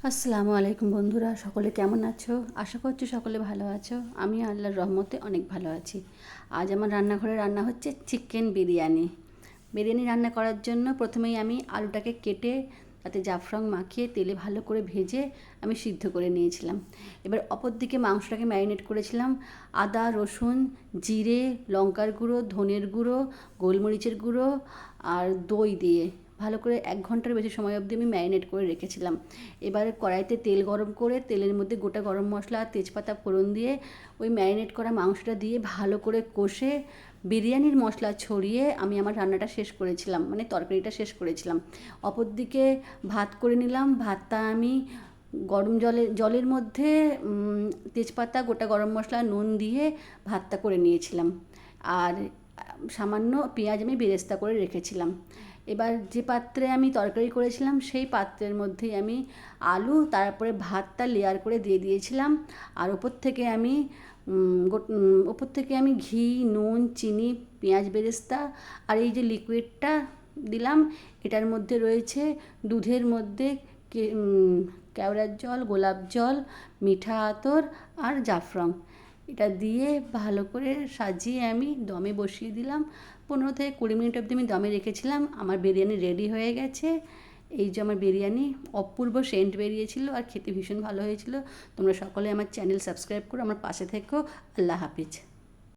আসসালামু আলাইকুম বন্ধুরা, সকলে কেমন আছো? আশা করছি সকলে ভালো আছো। আমি আল্লাহর রহমতে অনেক ভালো আছি। আজ আমার রান্নাঘরে রান্না হচ্ছে চিকেন বিরিয়ানি। বিরিয়ানি রান্না করার জন্য প্রথমেই আমি আলুটাকে কেটে তাতে জাফরান মাখিয়ে তেলে ভালো করে ভেজে আমি সিদ্ধ করে নিয়েছিলাম। এবার অপর দিকে মাংসটাকে ম্যারিনেট করেছিলাম আদা, রসুন, জিরে, লঙ্কার গুঁড়ো, ধনের গুঁড়ো, গোলমরিচের গুঁড়ো আর দই দিয়ে ভালো করে 1 ঘন্টার বেশি সময় অবধি আমি ম্যারিনেট করে রেখেছিলাম। এবারে কড়াইতে তেল গরম করে তেলের মধ্যে গোটা গরম মশলা আর তেজপাতা ফোড়ন দিয়ে ওই ম্যারিনেট করা মাংসটা দিয়ে ভালো করে কষে বিরিয়ানির মশলা ছড়িয়ে আমি আমার রান্নাটা শেষ করেছিলাম, মানে তরকারিটা শেষ করেছিলাম। অপরদিকে ভাত করে নিলাম। ভাতটা আমি গরম জলের মধ্যে তেজপাতা, গোটা গরম মশলা, নুন দিয়ে ভাতটা করে নিয়েছিলাম। আর সামান্য পেঁয়াজ আমি বেরেস্তা করে রেখেছিলাম। এবার যে পাত্রে আমি তরকারি করেছিলাম সেই পাত্রের মধ্যেই আমি আলু, তারপরে ভাতটা লেয়ার করে দিয়ে দিয়েছিলাম। আর ওপর থেকে আমি ঘি, নুন, চিনি, পেঁয়াজ বেরেস্তা আর এই যে লিকুইডটা দিলাম, এটার মধ্যে রয়েছে দুধের মধ্যে কেওড়ার জল, গোলাপ জল, মিঠা আতর আর জাফরান। এটা দিয়ে ভালো করে সাজিয়ে আমি দমে বসিয়ে দিলাম। 15 থেকে 20 মিনিট অবধি আমি দমে রেখেছিলাম। আমার বিরিয়ানি রেডি হয়ে গেছে। এই যে আমার বিরিয়ানি, অপূর্ব সেন্ট বেরিয়েছিল আর খেতে ভীষণ ভালো হয়েছিল। তোমরা সকলে আমার চ্যানেল সাবস্ক্রাইব করো, আমার পাশে থেকো। আল্লাহ হাফিজ।